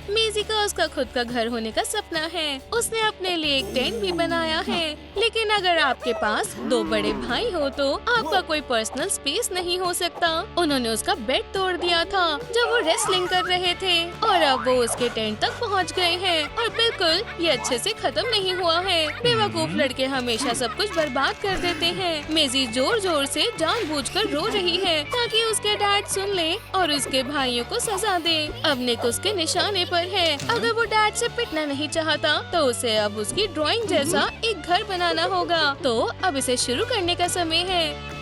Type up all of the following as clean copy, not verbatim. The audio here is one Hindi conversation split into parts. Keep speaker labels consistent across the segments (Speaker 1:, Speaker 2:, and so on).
Speaker 1: मेजी का उसका खुद का घर होने का सपना है। उसने अपने लिए एक टेंट भी बनाया है। लेकिन अगर आपके पास दो बड़े भाई हो तो आपका कोई पर्सनल स्पेस नहीं हो सकता। उन्होंने उसका बेड तोड़ दिया था जब वो रेसलिंग कर रहे थे और अब वो उसके टेंट तक पहुंच गए हैं और बिल्कुल ये अच्छे से खत्म नहीं हुआ है। बेवकूफ लड़के हमेशा सब कुछ बर्बाद कर देते हैं। मेजी जोर जोर से जानबूझकर रो रही है ताकि उसके डैड सुन ले और उसके भाइयों को सजा दे। अब निक उसके निशाने पर है। अगर वो डैड से पिटना नहीं चाहता तो उसे अब उसकी ड्राइंग जैसा एक घर बनाना होगा। तो अब इसे शुरू करने का समय है।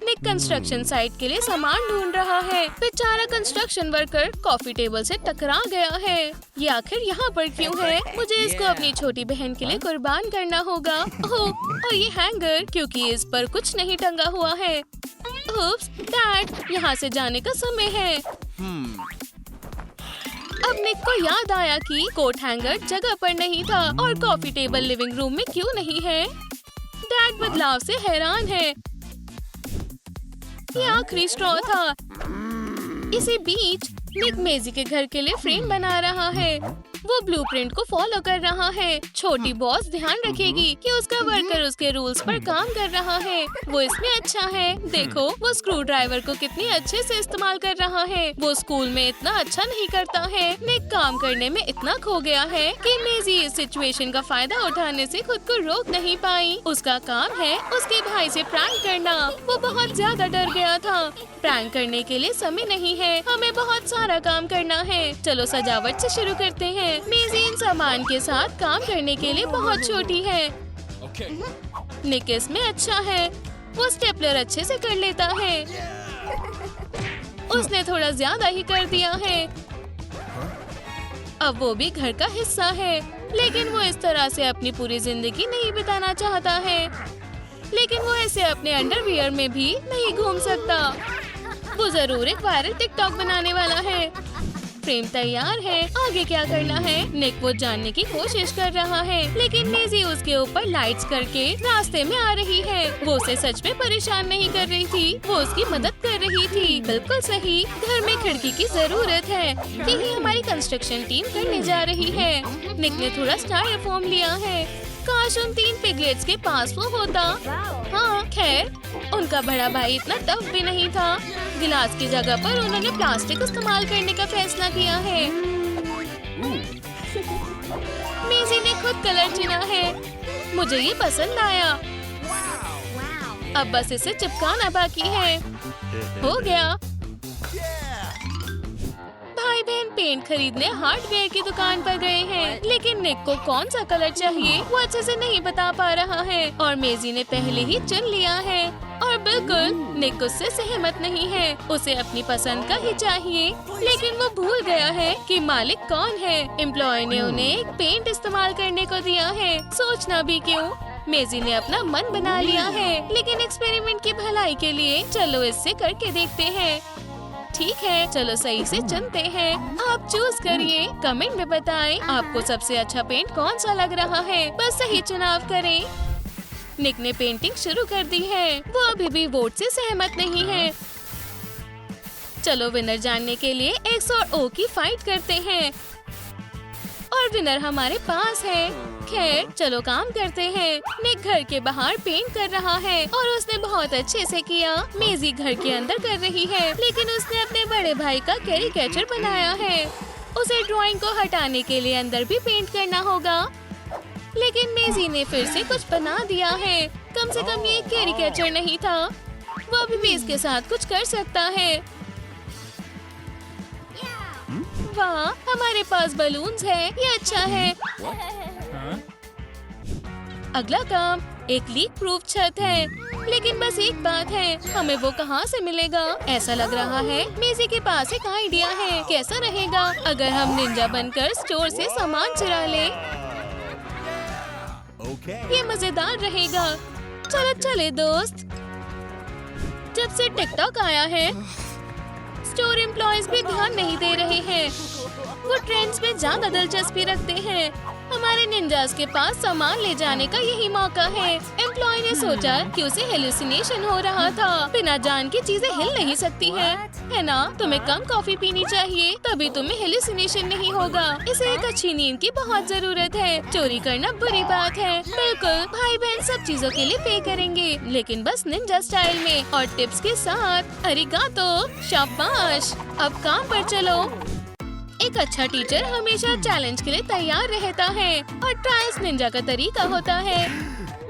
Speaker 1: निक कंस्ट्रक्शन साइट के लिए सामान ढूंढ रहा है। बेचारा कंस्ट्रक्शन वर्कर कॉफी टेबल से टकरा गया है। ये आखिर यहाँ पर क्यों है? मुझे इसको अपनी छोटी बहन के लिए कुर्बान करना होगा। ओह, और ये हैंगर क्योंकि इस पर कुछ नहीं टंगा हुआ है। उप्स, डैड, यहाँ से जाने का समय है। अब निक को याद आया कि कोट हैंगर जगह पर नहीं था और कॉफी टेबल लिविंग रूम में क्यों नहीं है। डैड बदलाव से हैरान है। ये आखिरी स्ट्रॉ था। इसी बीच निक मेजी के घर के लिए फ्रेम बना रहा है। वो ब्लूप्रिंट को फॉलो कर रहा है। छोटी बॉस ध्यान रखेगी कि उसका वर्कर उसके रूल्स पर काम कर रहा है। वो इसमें अच्छा है। देखो वो स्क्रू ड्राइवर को कितनी अच्छे से इस्तेमाल कर रहा है। वो स्कूल में इतना अच्छा नहीं करता है। निक काम करने में इतना खो गया है कि मेजी इस सिचुएशन का फायदा उठाने से खुद को रोक नहीं पाई। उसका काम है उसके भाई से प्रैंक करना। वो बहुत ज्यादा डर गया था। प्रैंक करने के लिए समय नहीं है। हमें बहुत सारा काम करना है। चलो सजावट से शुरू करते हैं। मेजी इन सामान के साथ काम करने के लिए बहुत छोटी है। निक इसमें अच्छा है। वो स्टेपलर अच्छे से कर लेता है। उसने थोड़ा ज्यादा ही कर दिया है। अब वो भी घर का हिस्सा है। लेकिन वो इस तरह से अपनी पूरी जिंदगी नहीं बिताना चाहता है। लेकिन वो ऐसे अपने अंडरवियर में भी नहीं घूम सकता। वो जरूर एक वायरल टिकटॉक बनाने वाला है। फ्रेम तैयार है। आगे क्या करना है? निक वो जानने की कोशिश कर रहा है। लेकिन मेजी उसके ऊपर लाइट्स करके रास्ते में आ रही है। वो उसे सच में परेशान नहीं कर रही थी। वो उसकी मदद कर रही थी। बिल्कुल सही। घर में खिड़की की जरूरत है। यही हमारी कंस्ट्रक्शन टीम करने जा रही है। निक ने थोड़ा स्टाइरोफोम लिया है। काश उन 3 पिगलेट्स के पास वो होता। हाँ, खैर उनका बड़ा भाई इतना टफ भी नहीं था। गिलास की जगह पर उन्होंने प्लास्टिक इस्तेमाल करने का फैसला किया है। मेजी ने खुद कलर चुना है। मुझे ये पसंद आया। अब बस इसे चिपकाना बाकी है। हो गया। भाई बहन पेंट खरीदने हार्डवेयर की दुकान पर गए हैं। लेकिन निक को कौन सा कलर चाहिए वो अच्छे से नहीं बता पा रहा है और मेजी ने पहले ही चुन लिया है। और बिल्कुल निक उससे सहमत नहीं है। उसे अपनी पसंद का ही चाहिए। लेकिन वो भूल गया है कि मालिक कौन है। एम्प्लॉय ने उन्हें एक पेंट इस्तेमाल करने को दिया है। सोचना भी क्यों। मेजी ने अपना मन बना लिया है। लेकिन एक्सपेरिमेंट की भलाई के लिए चलो इससे करके देखते हैं। ठीक है, चलो सही से चुनते हैं। आप चूज करिए। कमेंट में बताएं आपको सबसे अच्छा पेंट कौन सा लग रहा है। बस सही चुनाव करें। निक ने पेंटिंग शुरू कर दी है। वो अभी भी वोट से सहमत नहीं है। चलो विनर जानने के लिए एक्स और ओ की फाइट करते हैं और विनर हमारे पास है। खैर चलो काम करते हैं। निक घर के बाहर पेंट कर रहा है और उसने बहुत अच्छे से किया। मेजी घर के अंदर कर रही है। लेकिन उसने अपने बड़े भाई का कैरिकेचर बनाया है। उसे ड्राइंग को हटाने के लिए अंदर भी पेंट करना होगा। लेकिन मेजी ने फिर से कुछ बना दिया है। कम से कम ये कैरिकेचर नहीं था। वो अभी भी इसके साथ कुछ कर सकता है। वाह, हमारे पास बलून्स है। ये अच्छा है। अगला काम एक लीक प्रूफ छत है। लेकिन बस एक बात है, हमें वो कहाँ से मिलेगा? ऐसा लग रहा है मेजी के पास एक आइडिया है। कैसा रहेगा अगर हम निंजा बनकर स्टोर से सामान चुरा लें? ये मजेदार रहेगा। चलो चले दोस्त। जब से टिकटॉक आया है स्टोर एम्प्लॉयज भी ध्यान नहीं दे रहे हैं। वो ट्रेंड्स में ज्यादा दिलचस्पी रखते हैं। हमारे निंजास के पास सामान ले जाने का यही मौका है। एम्प्लॉय ने सोचा कि उसे हेलुसिनेशन हो रहा था। बिना जान की चीजें हिल नहीं सकती है ना? तुम्हें कम कॉफी पीनी चाहिए, तभी तुम्हें हेलुसिनेशन नहीं होगा। इसे एक अच्छी नींद की बहुत जरूरत है। चोरी करना बुरी बात है। बिल्कुल, भाई बहन सब चीजों के लिए पे करेंगे, लेकिन बस निंजा स्टाइल में और टिप्स के साथ। अरिगातो, शाबाश। अब काम पर चलो। एक अच्छा टीचर हमेशा चैलेंज के लिए तैयार रहता है और ट्रायल्स निंजा का तरीका होता है।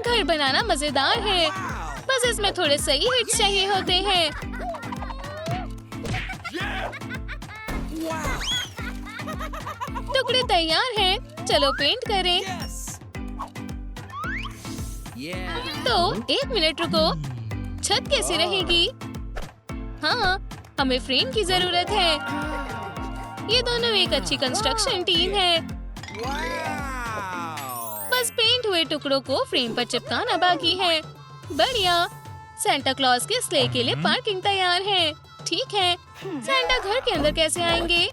Speaker 1: घर बनाना मजेदार है, बस इसमें थोड़े सही हिट्स चाहिए होते हैं। टुकड़े तैयार हैं, चलो पेंट करें। तो 1 मिनट रुको, छत कैसी रहेगी? हाँ, हमें फ्रेम की जरूरत है। ये दोनों एक अच्छी कंस्ट्रक्शन टीम है। बस पेंट हुए टुकड़ों को फ्रेम पर चिपकाना बाकी है। बढ़िया। सेंटा क्लॉज के स्ले के लिए पार्किंग तैयार है। ठीक है, सेंटा घर के अंदर कैसे आएंगे?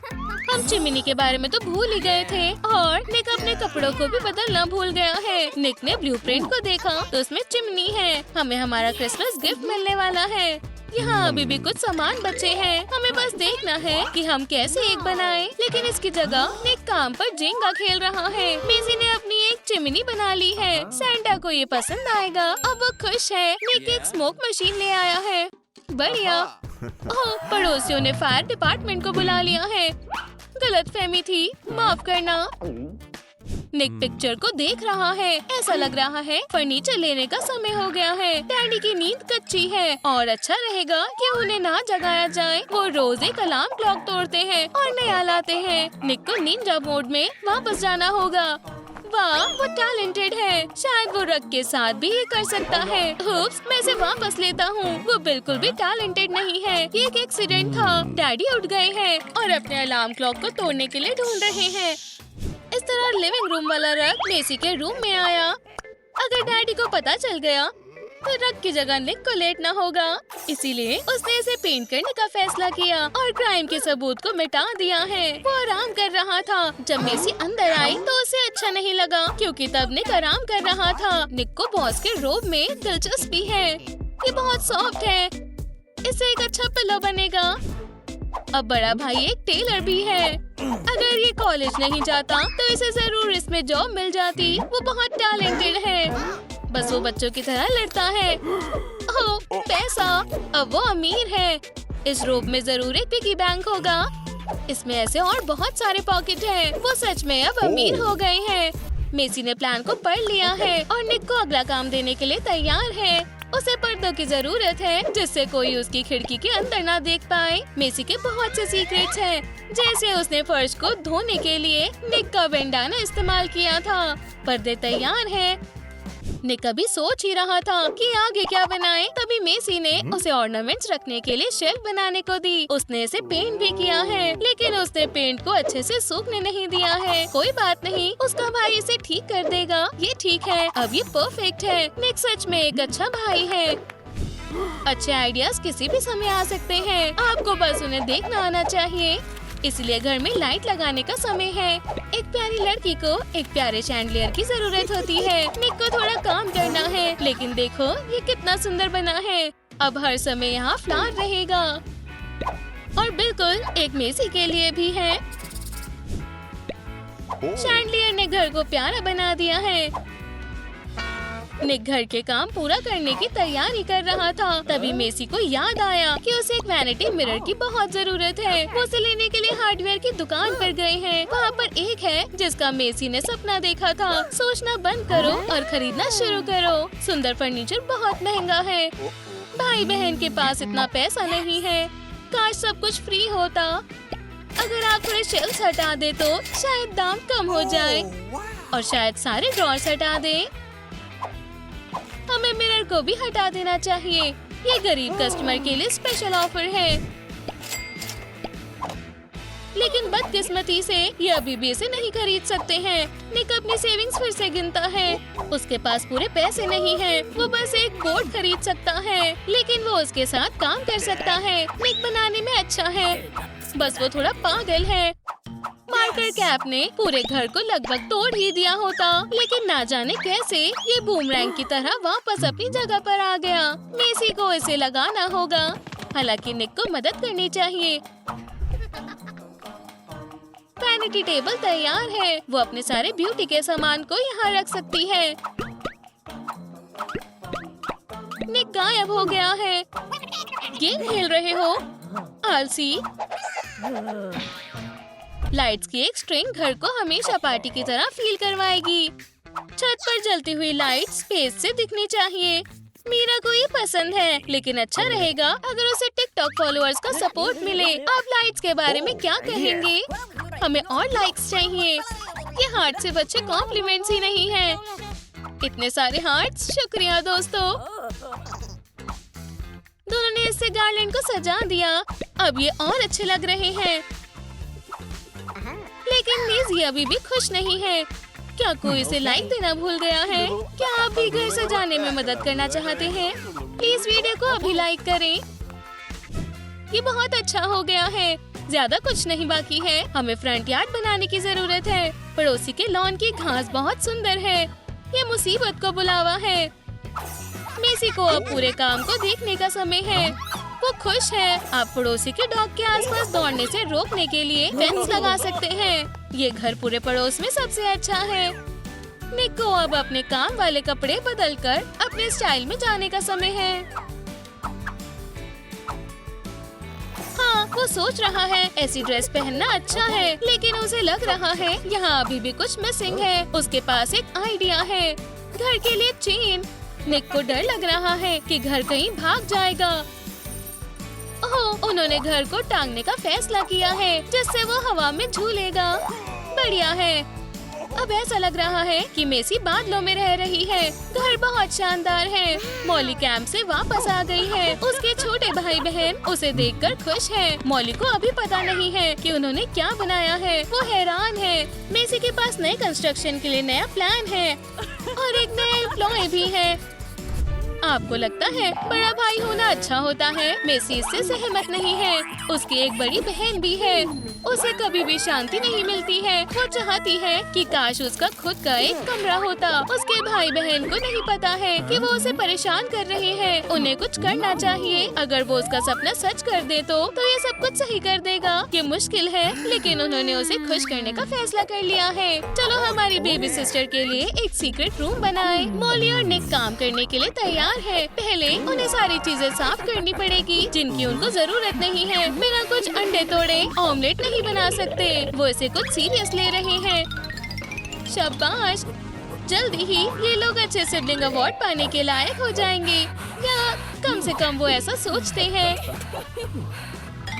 Speaker 1: हम चिमनी के बारे में तो भूल ही गए थे और निक अपने कपड़ों को भी बदलना भूल गया है। निक ने ब्लूप्रिंट को देखा तो उसमें चिमनी है। हमें हमारा क्रिसमस गिफ्ट मिलने वाला है। यहाँ अभी भी कुछ सामान बचे हैं। हमें बस देखना है कि हम कैसे एक बनाएं। लेकिन इसकी जगह निक काम पर जेंगा खेल रहा है। मेजी ने अपनी एक चिमनी बना ली है। सेंटा को ये पसंद आएगा। अब वो खुश है। निक एक स्मोक मशीन ले आया है। बढ़िया। ओह, पड़ोसियों ने फायर डिपार्टमेंट को बुला लिया है। गलतफहमी थी, माफ करना। निक पिक्चर को देख रहा है। ऐसा लग रहा है फर्नीचर लेने का समय हो गया है। डैडी की नींद कच्ची है और अच्छा रहेगा कि उन्हें ना जगाया जाए। वो रोज एक अलार्म क्लॉक तोड़ते हैं और नया लाते हैं। निक को निंजा मोड में वापस जाना होगा। वाह, वो टैलेंटेड है। शायद वो रग के साथ भी ये कर सकता है। उप्स, मैं इसे वापस लेता हूँ। वो बिल्कुल भी टैलेंटेड नहीं है। ये एक एक्सीडेंट था। डैडी उठ गए हैं और अपने अलार्म क्लॉक को तोड़ने के लिए ढूंढ रहे हैं। इस तरह लिविंग रूम वाला रग मेसी के रूम में आया। अगर डैडी को पता चल गया तो रग की जगह निक को लेटना होगा। इसीलिए उसने इसे पेंट करने का फैसला किया और क्राइम के सबूत को मिटा दिया है। वो आराम कर रहा था। जब मेसी अंदर आई तो उसे अच्छा नहीं लगा क्योंकि तब निक आराम कर रहा था। निक को बॉस के रोब में दिलचस्पी है। ये बहुत सॉफ्ट है। इससे एक अच्छा पिलो बनेगा। अब बड़ा भाई एक टेलर भी है। अगर ये कॉलेज नहीं जाता तो इसे जरूर इसमें जॉब मिल जाती। वो बहुत टैलेंटेड है। बस वो बच्चों की तरह लड़ता है। ओह, पैसा। अब वो अमीर है। इस रोब में जरूर एक पिगी बैंक होगा। इसमें ऐसे और बहुत सारे पॉकेट हैं। वो सच में अब अमीर हो गए हैं। मेसी ने प्लान को पढ़ लिया है और निक को अगला काम देने के लिए तैयार है। उसे पर्दों की जरूरत है जिससे कोई उसकी खिड़की के अंदर ना देख पाए। मेसी के बहुत से सीक्रेट्स हैं, जैसे उसने फर्श को धोने के लिए निक का बेंडाना इस्तेमाल किया था। पर्दे तैयार हैं। निक अभी सोच ही रहा था कि आगे क्या बनाए, तभी मेसी ने उसे ऑर्नामेंट्स रखने के लिए शेल्फ बनाने को दी। उसने इसे पेंट भी किया है, लेकिन उसने पेंट को अच्छे से सूखने नहीं दिया है। कोई बात नहीं, उसका भाई इसे ठीक कर देगा। ये ठीक है, अब ये परफेक्ट है। निक सच में एक अच्छा भाई है। अच्छे आइडियाज किसी भी समय आ सकते हैं। आपको बस उन्हें देखना आना चाहिए। इसलिए घर में लाइट लगाने का समय है। एक प्यारी लड़की को एक प्यारे शैंडलियर की जरूरत होती है। निक को थोड़ा काम करना है, लेकिन देखो ये कितना सुंदर बना है। अब हर समय यहाँ फ्लावर रहेगा और बिल्कुल एक मेसी के लिए भी है। शैंडलियर ने घर को प्यारा बना दिया है। निक घर के काम पूरा करने की तैयारी कर रहा था। तभी मेसी को याद आया कि उसे एक वैनिटी मिरर की बहुत जरूरत है। वो उसे लेने के लिए हार्डवेयर की दुकान पर गए हैं। वहाँ पर एक है जिसका मेसी ने सपना देखा था। सोचना बंद करो और खरीदना शुरू करो। सुंदर फर्नीचर बहुत महंगा है। भाई बहन के पास इतना पैसा नहीं है। काश सब कुछ फ्री होता। अगर आप थोड़े शेल्फ्स हटा दे तो शायद दाम कम हो जाए और शायद सारे ड्रॉर्स हटा दे। हमें मिरर को भी हटा देना चाहिए। ये गरीब कस्टमर के लिए स्पेशल ऑफर है। लेकिन बदकिस्मती से ये अभी भी इसे नहीं खरीद सकते हैं। निक अपनी सेविंग्स फिर से गिनता है। उसके पास पूरे पैसे नहीं हैं। वो बस एक बोर्ड खरीद सकता है, लेकिन वो उसके साथ काम कर सकता है। निक बनाने में अच्छा है, बस वो थोड़ा पागल है। पार्कर कैप ने पूरे घर को लगभग तोड़ ही दिया होता, लेकिन ना जाने कैसे ये बूमरैंग की तरह वापस अपनी जगह पर आ गया। मेसी को इसे लगाना होगा, हालांकि निक को मदद करनी चाहिए। वैनिटी टेबल तैयार है। वो अपने सारे ब्यूटी के सामान को यहाँ रख सकती है। निक गायब हो गया है। गेम खेल रहे हो आलसी। लाइट्स की एक स्ट्रिंग घर को हमेशा पार्टी की तरह फील करवाएगी। छत पर जलती हुई लाइट्स स्पेस से दिखनी चाहिए। मीरा को ये पसंद है, लेकिन अच्छा रहेगा अगर उसे टिकटॉक फॉलोअर्स का सपोर्ट मिले। आप लाइट्स के बारे में क्या कहेंगे? हमें और लाइक्स चाहिए। ये हार्ट से बच्चे कॉम्प्लीमेंट्स ही नहीं है। इतने सारे हार्ट्स, शुक्रिया दोस्तों। दोनों ने इससे गार्लैंड को सजा दिया। अब ये और अच्छे लग रहे हैं। लेकिन मेजी अभी भी खुश नहीं है। क्या कोई इसे लाइक देना भूल गया है? क्या आप भी घर सजाने में मदद करना चाहते हैं? प्लीज वीडियो को अभी लाइक करें। ये बहुत अच्छा हो गया है। ज्यादा कुछ नहीं बाकी है। हमें फ्रंट यार्ड बनाने की जरूरत है। पड़ोसी के लॉन की घास बहुत सुंदर है। ये मुसीबत को बुलावा है। मेसी को अब पूरे काम को देखने का समय है। वो खुश है। आप पड़ोसी के डॉग के आसपास दौड़ने से रोकने के लिए फेंस लगा सकते हैं। ये घर पूरे पड़ोस में सबसे अच्छा है। निक को अब अपने काम वाले कपड़े बदलकर अपने स्टाइल में जाने का समय है। हाँ, वो सोच रहा है ऐसी ड्रेस पहनना अच्छा है, लेकिन उसे लग रहा है यहाँ अभी भी कुछ मिसिंग है। उसके पास एक आइडिया है। घर के लिए चेन। निक को डर लग रहा है कि घर कहीं भाग जाएगा। ओह, उन्होंने घर को टांगने का फैसला किया है, जिससे वो हवा में झूलेगा। बढ़िया है। अब ऐसा लग रहा है कि मेसी बादलों में रह रही है। घर बहुत शानदार है। मॉली कैंप से वापस आ गई है। उसके छोटे भाई बहन उसे देखकर खुश हैं। मॉली को अभी पता नहीं है कि उन्होंने क्या बनाया है। वो हैरान है। मेसी के पास नए कंस्ट्रक्शन के लिए नया प्लान है और एक नया एम्प्लॉय भी है। आपको लगता है बड़ा भाई होना अच्छा होता है? मेसी इससे सहमत नहीं है। उसकी एक बड़ी बहन भी है। उसे कभी भी शांति नहीं मिलती है। वो चाहती है कि काश उसका खुद का एक कमरा होता। उसके भाई बहन को नहीं पता है कि वो उसे परेशान कर रहे हैं। उन्हें कुछ करना चाहिए। अगर वो उसका सपना सच कर दे तो ये सब कुछ सही कर देगा। ये मुश्किल है, लेकिन उन्होंने उसे खुश करने का फैसला कर लिया है। चलो हमारी बेबी सिस्टर के लिए एक सीक्रेट रूम बनाए। मॉली और निक काम करने के लिए तैयार है। पहले उन्हें सारी चीजें साफ करनी पड़ेगी जिनकी उनको जरूरत नहीं है। बिना कुछ अंडे तोड़े ऑमलेट नहीं बना सकते। वो इसे कुछ सीरियस ले रहे हैं। शाबाश। जल्दी ही ये लोग अच्छे सिबलिंग अवार्ड पाने के लायक हो जाएंगे, या कम से कम वो ऐसा सोचते हैं।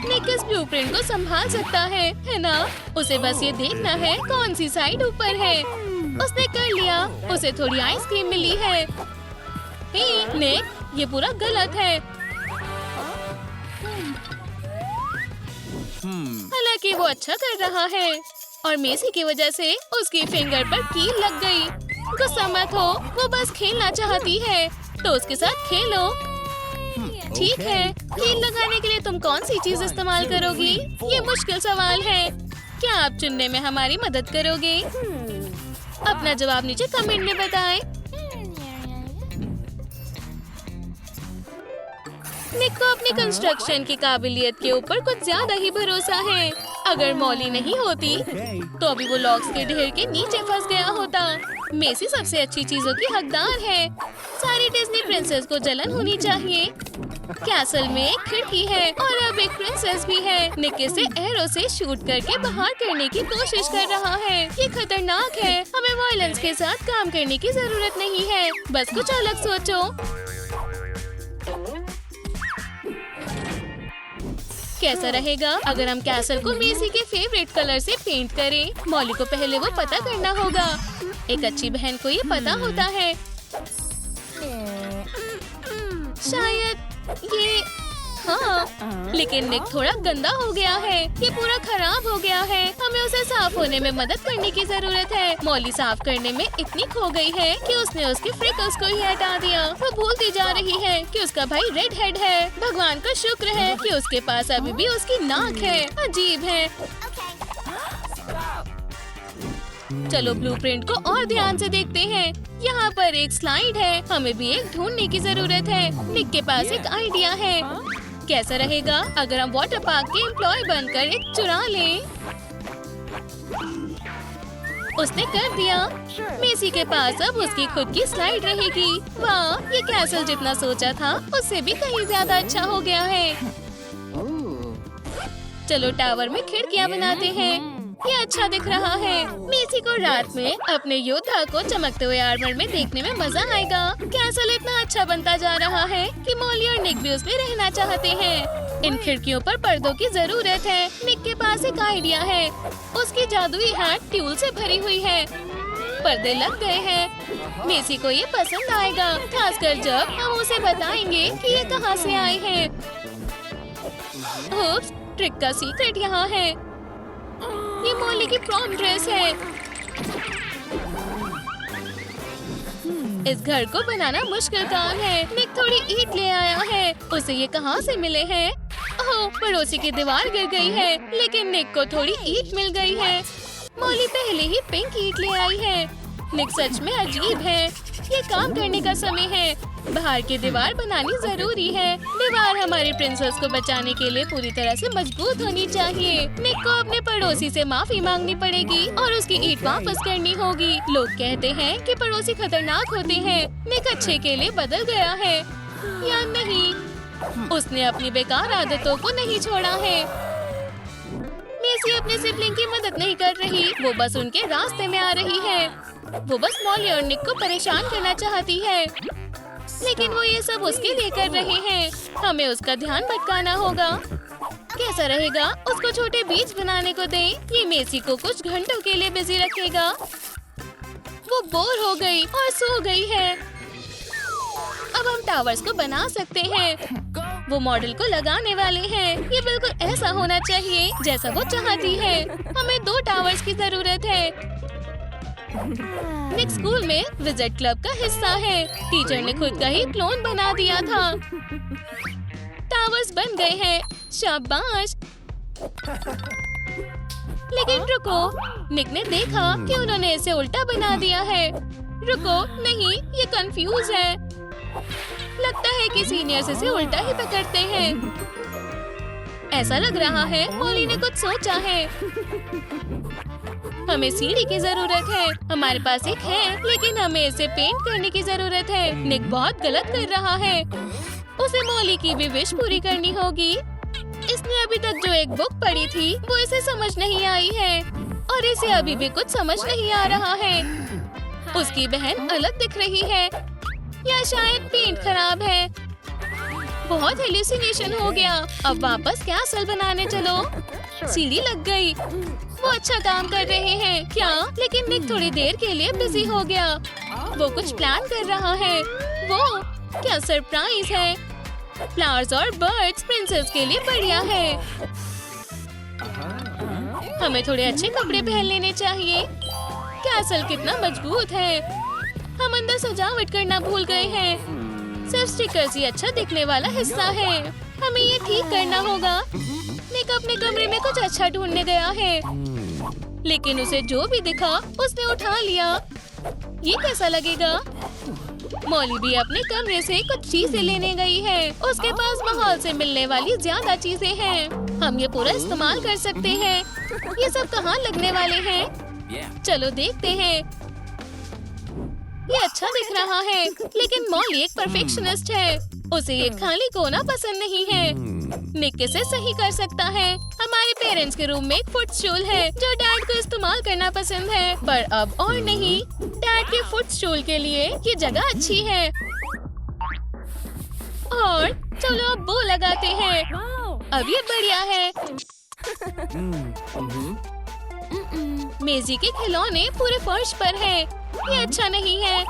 Speaker 1: निक इस ब्लूप्रिंट को संभाल सकता है ना? उसे बस ये देखना है कौन सी साइड ऊपर है। उसने कर लिया। उसे थोड़ी आइसक्रीम मिली है। निक, ये पूरा गलत है। हालांकि वो अच्छा कर रहा है और मेसी की वजह से उसकी फिंगर पर कील लग गई। गुस्सा मत हो, वो बस खेलना चाहती है, तो उसके साथ खेलो। ठीक है, कील लगाने के लिए तुम कौन सी चीज इस्तेमाल करोगी? ये मुश्किल सवाल है। क्या आप चुनने में हमारी मदद करोगे? अपना जवाब नीचे कमेंट में बताएं। निक को अपनी कंस्ट्रक्शन की काबिलियत के ऊपर कुछ ज्यादा ही भरोसा है। अगर मॉली नहीं होती तो अभी वो लॉग्स के ढेर के नीचे फंस गया होता। मेसी सबसे अच्छी चीजों की हकदार है। सारी डिज्नी प्रिंसेस को जलन होनी चाहिए। कैसल में एक खिड़की है और अब एक प्रिंसेस भी है। निक इसे एरो से शूट करके बाहर करने की कोशिश कर रहा है। ये खतरनाक है। हमें वायलेंस के साथ काम करने की जरूरत नहीं है। बस कुछ अलग सोचो। कैसा रहेगा अगर हम कैसल को मेसी के फेवरेट कलर से पेंट करें? मॉली को पहले वो पता करना होगा। एक अच्छी बहन को ये पता होता है। शायद ये, हाँ, लेकिन निक थोड़ा गंदा हो गया है। ये पूरा खराब हो गया है। हमें उसे साफ होने में मदद करने की जरूरत है। मॉली साफ करने में इतनी खो गई है कि उसने उसके फ्रिकल्स को ही हटा दिया। वो भूलती जा रही है कि उसका भाई रेड हेड है। भगवान का शुक्र है कि उसके पास अभी भी उसकी नाक है। अजीब है। चलो ब्लूप्रिंट को और ध्यान से देखते हैं। यहाँ पर एक स्लाइड है, हमें भी एक ढूंढने की जरूरत है। निक के पास एक आइडिया है। कैसा रहेगा अगर हम वाटर पार्क के एम्प्लॉय बनकर एक चुरा लें? उसने कर दिया। मेसी के पास अब उसकी खुद की स्लाइड रहेगी। वाह, ये कैसल जितना सोचा था उससे भी कहीं ज्यादा अच्छा हो गया है। चलो टावर में खिड़कियाँ बनाते हैं। ये अच्छा दिख रहा है। मेसी को रात में अपने योद्धा को चमकते हुए आर्मर में देखने में मजा आएगा। कैसल इतना अच्छा बनता जा रहा है कि मॉली और निक भी उसमें रहना चाहते हैं। इन खिड़कियों पर पर्दों की जरूरत है। निक के पास एक आइडिया है। उसकी जादुई हैट ट्यूल से भरी हुई है। पर्दे लग गए हैं। मेसी को ये पसंद आएगा, खासकर जब हम उसे बताएंगे कि ये कहाँ से आए हैं। उप्स, ट्रिक का सीक्रेट यहाँ है। ये मॉली की प्रॉम ड्रेस है। इस घर को बनाना मुश्किल काम है। निक थोड़ी ईंट ले आया है। उसे ये कहाँ से मिले हैं? ओह, पड़ोसी की दीवार गिर गई है, लेकिन निक को थोड़ी ईंट मिल गई है। मॉली पहले ही पिंक ईंट ले आई है। निक सच में अजीब है। ये काम करने का समय है। बाहर की दीवार बनानी जरूरी है। दीवार हमारी प्रिंसेस को बचाने के लिए पूरी तरह से मजबूत होनी चाहिए। निक को अपने पड़ोसी से माफी मांगनी पड़ेगी और उसकी ईंट वापस करनी होगी। लोग कहते हैं कि पड़ोसी खतरनाक होते हैं। निक अच्छे के लिए बदल गया है या नहीं? उसने अपनी बेकार आदतों को नहीं छोड़ा है। मेसी अपने सिबलिंग की मदद नहीं कर रही। वो बस उनके रास्ते में आ रही है। वो बस मॉली और निक को परेशान करना चाहती है, लेकिन वो ये सब उसके लिए कर रहे हैं। हमें उसका ध्यान भटकाना होगा। कैसा रहेगा उसको छोटे बीज बनाने को दें। ये मेसी को कुछ घंटों के लिए बिजी रखेगा। वो बोर हो गई और सो गई है। अब हम टावर्स को बना सकते हैं। वो मॉडल को लगाने वाले हैं। ये बिल्कुल ऐसा होना चाहिए जैसा वो चाहती है। हमें 2 टावर्स की जरूरत है। निक स्कूल में विजिट क्लब का हिस्सा है। टीचर ने खुद का ही क्लोन बना दिया था। टावर्स बन गए हैं। शाबाश। लेकिन रुको, निक ने देखा कि उन्होंने इसे उल्टा बना दिया है। रुको, नहीं, ये कंफ्यूज है। लगता है कि सीनियर्स इसे उल्टा ही पकड़ते हैं। ऐसा लग रहा है मॉली ने कुछ सोचा है। हमें सीढ़ी की जरूरत है। हमारे पास एक है, लेकिन हमें इसे पेंट करने की जरूरत है। निक बहुत गलत कर रहा है। उसे मॉली की भी विश पूरी करनी होगी। इसने अभी तक जो एक बुक पढ़ी थी वो इसे समझ नहीं आई है और इसे अभी भी कुछ समझ नहीं आ रहा है। उसकी बहन अलग दिख रही है या शायद पेंट खराब है। बहुत हेलुसिनेशन हो गया। अब वापस कैसल बनाने चलो। सीढ़ी लग गई। वो अच्छा काम कर रहे हैं क्या? लेकिन निक थोड़ी देर के लिए बिजी हो गया। वो कुछ प्लान कर रहा है। वो क्या सरप्राइज है। फ्लावर्स और बर्ड्स प्रिंसेस के लिए बढ़िया है। हमें थोड़े अच्छे कपड़े पहन लेने चाहिए। कैसल कितना मजबूत है। हम अंदर सजावट करना भूल गए हैं। सिर्फ स्टिकर्स ही अच्छा दिखने वाला हिस्सा है। हमें ये ठीक करना होगा। निक अपने कमरे में कुछ अच्छा ढूंढने गया है, लेकिन उसे जो भी दिखा उसने उठा लिया। ये कैसा लगेगा? मॉली भी अपने कमरे से कुछ चीजें लेने गई है। उसके पास माहौल से मिलने वाली ज्यादा चीजें हैं। हम ये पूरा इस्तेमाल कर सकते हैं। ये सब कहाँ लगने वाले हैं? चलो देखते हैं। ये अच्छा दिख रहा है, लेकिन मॉली एक परफेक्शनिस्ट है। उसे ये खाली कोना पसंद नहीं है। निक इसे सही कर सकता है। हमारे पेरेंट्स के रूम में एक फुटस्टूल है जो डैड को इस्तेमाल करना पसंद है, पर अब और नहीं। डैड के फुटस्टूल के लिए ये जगह अच्छी है। और चलो अब वो लगाते हैं। अब ये बढ़िया है। मेजी के खिलौने पूरे फर्श पर है। ये अच्छा नहीं है।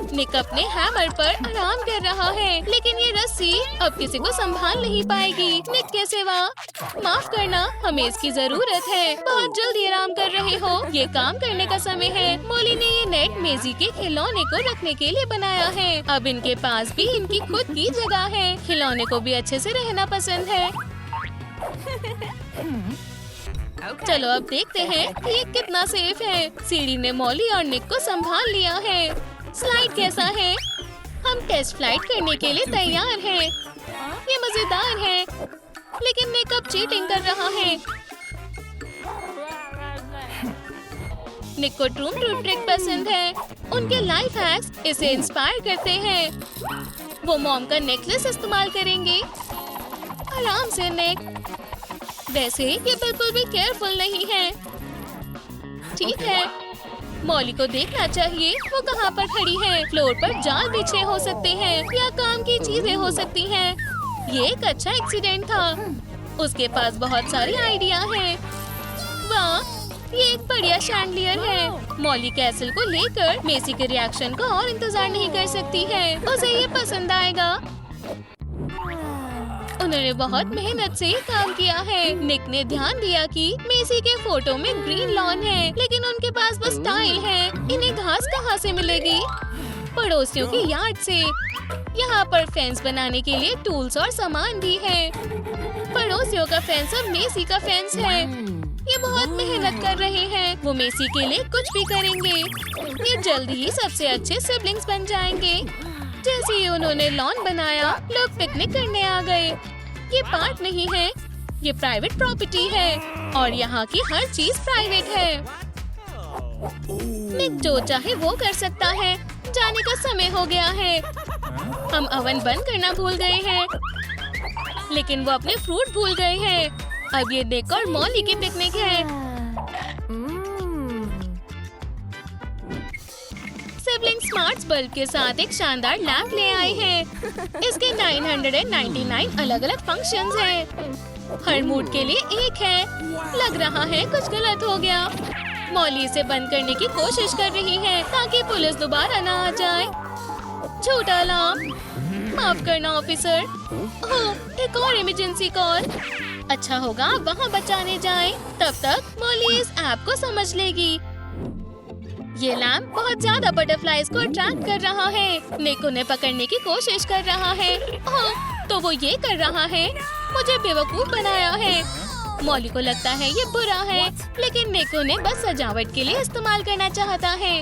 Speaker 1: निक अपने हैमर पर आराम कर रहा है, लेकिन ये रस्सी अब किसी को संभाल नहीं पाएगी। निक के सिवा। माफ करना, हमें इसकी जरूरत है। बहुत जल्दी आराम कर रहे हो। ये काम करने का समय है। मॉली ने ये नेट मेजी के खिलौने को रखने के लिए बनाया है। अब इनके पास भी इनकी खुद की जगह है। खिलौने को भी अच्छे से रहना पसंद है। चलो अब देखते हैं कि ये कितना सेफ है। सीढ़ी ने मॉली और निक को संभाल लिया है। स्लाइड कैसा है? हम टेस्ट फ्लाइट करने के लिए तैयार हैं। ये मजेदार है, लेकिन निक अब चीटिंग कर रहा है। निक को ट्रूम ट्रू ट्रिक पसंद है। उनके लाइफ हैक्स इसे इंस्पायर करते हैं। वो मॉम का नेकलेस इस्तेमाल करेंगे। आराम से निक। वैसे ये बिल्कुल भी केयरफुल नहीं है। ठीक है, मॉली को देखना चाहिए वो कहाँ पर खड़ी है। फ्लोर पर जाल बिछे हो सकते हैं या काम की चीजें हो सकती हैं। ये एक अच्छा एक्सीडेंट था। उसके पास बहुत सारी आइडिया हैं। वाह, ये एक बढ़िया शैंडलियर है। मॉली कैसल को लेकर मेसी के रिएक्शन का और इंतजार नहीं कर सकती है। उसे ये पसंद आएगा। उन्होंने बहुत मेहनत से काम किया है। निक ने ध्यान दिया कि मेसी के फोटो में ग्रीन लॉन है, लेकिन उनके पास बस टाइल है। इन्हें घास कहाँ से मिलेगी? पड़ोसियों की यार्ड से। यहाँ पर फेंस बनाने के लिए टूल्स और सामान भी है। पड़ोसियों का फेंस अब मेसी का फेंस है। ये बहुत मेहनत कर रहे हैं। वो मेसी के लिए कुछ भी करेंगे। ये जल्द ही सबसे अच्छे सिबलिंग्स बन जाएंगे। जैसे ही उन्होंने लॉन बनाया, लोग पिकनिक करने आ गए। ये पार्क नहीं है, ये प्राइवेट प्रॉपर्टी है और यहाँ की हर चीज प्राइवेट है। निक जो चाहे वो कर सकता है। जाने का समय हो गया है। हम ओवन बंद करना भूल गए हैं, लेकिन वो अपने फ्रूट भूल गए हैं। अब ये निक और मॉली की पिकनिक है। सिबलिंग स्मार्ट बल्ब के साथ एक शानदार लैंप ले आए हैं। इसके 999 अलग-अलग फंक्शंस हैं। हर मूड के लिए एक है। लग रहा है कुछ गलत हो गया। मॉली इसे बंद करने की कोशिश कर रही है ताकि पुलिस दोबारा ना आ जाए। छोटा अलार्म। माफ करना ऑफिसर। ओह, एक और इमरजेंसी कॉल। अच्छा होगा वहाँ बचाने जाएं। तब तक मॉली इस ऐप को समझ लेगी। ये लैंप बहुत ज्यादा बटरफ्लाइज को अट्रैक्ट कर रहा है। निक उन्हें पकड़ने की कोशिश कर रहा है। ओह, तो वो ये कर रहा है। मुझे बेवकूफ बनाया है। मॉली को लगता है ये बुरा है, लेकिन निक उन्हें बस सजावट के लिए इस्तेमाल करना चाहता है।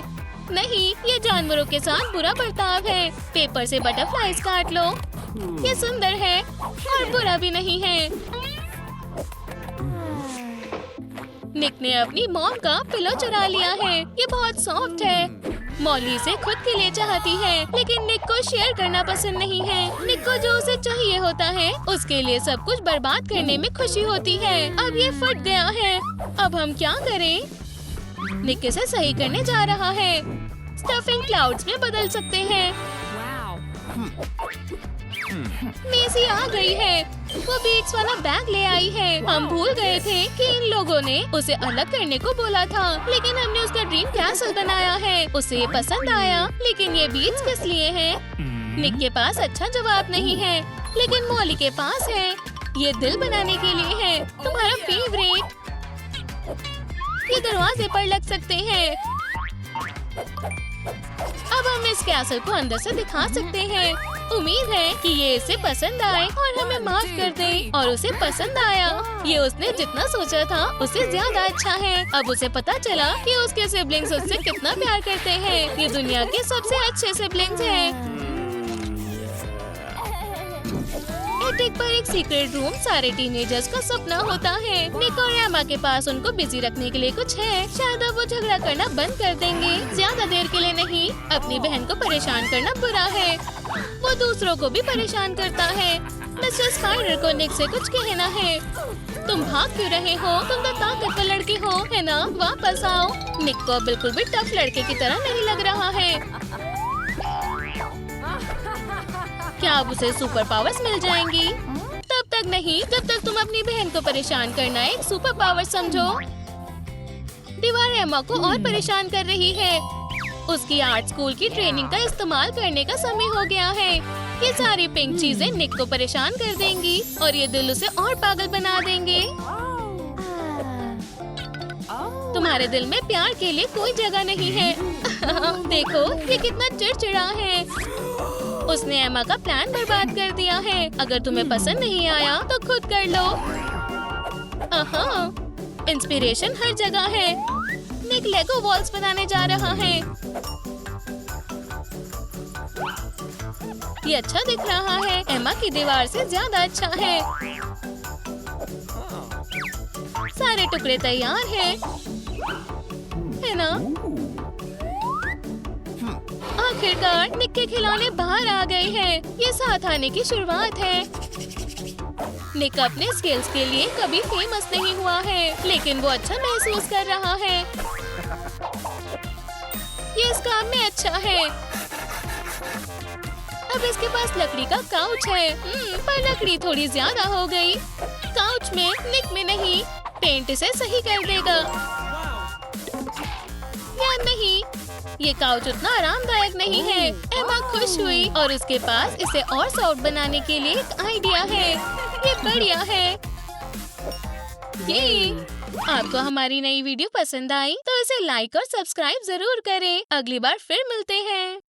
Speaker 1: नहीं, ये जानवरों के साथ बुरा बर्ताव है। पेपर से बटरफ्लाइज काट लो। ये सुंदर है और बुरा भी नहीं है। निक ने अपनी मॉम का पिलो चुरा लिया है। ये बहुत सॉफ्ट है। मॉली इसे खुद के लिए चाहती है, लेकिन निक को शेयर करना पसंद नहीं है। निक को जो उसे चाहिए होता है, उसके लिए सब कुछ बर्बाद करने में खुशी होती है। अब ये फट गया है। अब हम क्या करें? निक इसे सही करने जा रहा है। स्टफिंग क्लाउड्स में बदल सकते हैं। मेसी आ गई है। वो बीट्स वाला बैग ले आई है। हम भूल गए थे कि इन लोगों ने उसे अलग करने को बोला था, लेकिन हमने उसका ड्रीम कैसल बनाया है। उसे ये पसंद आया, लेकिन ये बीट्स किस लिए हैं? निक के पास अच्छा जवाब नहीं है, लेकिन मॉली के पास है। ये दिल बनाने के लिए है। तुम्हारा फेवरेट। ये दरवाजे पर लग सकते हैं। अब हम इस कैसल को अंदर से दिखा सकते हैं। उम्मीद है कि ये इसे पसंद आए और हमें माफ कर दे। और उसे पसंद आया। ये उसने जितना सोचा था उससे ज्यादा अच्छा है। अब उसे पता चला कि उसके सिबलिंग्स उससे कितना प्यार करते हैं। ये दुनिया के सबसे अच्छे सिबलिंग्स हैं। एटिक पर एक सीक्रेट रूम सारे टीनेजर्स का सपना होता है। निक और एमा के पास उनको बिजी रखने के लिए कुछ है। शायद अब वो झगड़ा करना बंद कर देंगे। ज्यादा देर के लिए नहीं। अपनी बहन को परेशान करना बुरा है। वो दूसरों को भी परेशान करता है। मिस्टर स्पाइडर को निक से कुछ कहना है। तुम भाग क्यों रहे हो? तुम तो ताकतवर लड़के हो, है ना? वापस आओ। निक को बिल्कुल भी टफ लड़के की तरह नहीं लग रहा है। क्या अब उसे सुपर पावर्स मिल जाएंगी? तब तक नहीं, जब तक तुम अपनी बहन को परेशान करना एक सुपर पावर समझो। दीवार एमा को और परेशान कर रही है। उसकी आर्ट स्कूल की ट्रेनिंग का इस्तेमाल करने का समय हो गया है। ये सारी पिंक चीजें निक को परेशान कर देंगी और ये दिल उसे और पागल बना देंगे। तुम्हारे दिल में प्यार के लिए कोई जगह नहीं है। देखो ये कितना चिड़चिड़ा है। उसने एमा का प्लान बर्बाद कर दिया है। अगर तुम्हें पसंद नहीं आया तो खुद कर लो। इंस्पिरेशन हर जगह है। निक लेगो वॉल्स बनाने जा रहा है। ये अच्छा दिख रहा है। एमा की दीवार से ज्यादा अच्छा है। सारे टुकड़े तैयार हैं, है ना? आखिरकार निक के खिलौने बाहर आ गए हैं। ये साथ आने की शुरुआत है। निक अपने स्किल्स के लिए कभी फेमस नहीं हुआ है, लेकिन वो अच्छा महसूस कर रहा है। ये इस काम में अच्छा है। अब इसके पास लकड़ी का काउच है, पर लकड़ी थोड़ी ज्यादा हो गई। काउच में, निक में नहीं। पेंट इसे सही कर देगा या नहीं? ये काउच उतना आरामदायक नहीं है। एमा खुश हुई और उसके पास इसे और सॉफ्ट बनाने के लिए एक आइडिया है। ये बढ़िया है। ये आपको हमारी नई वीडियो पसंद आई तो इसे लाइक और सब्सक्राइब जरूर करें। अगली बार फिर मिलते हैं।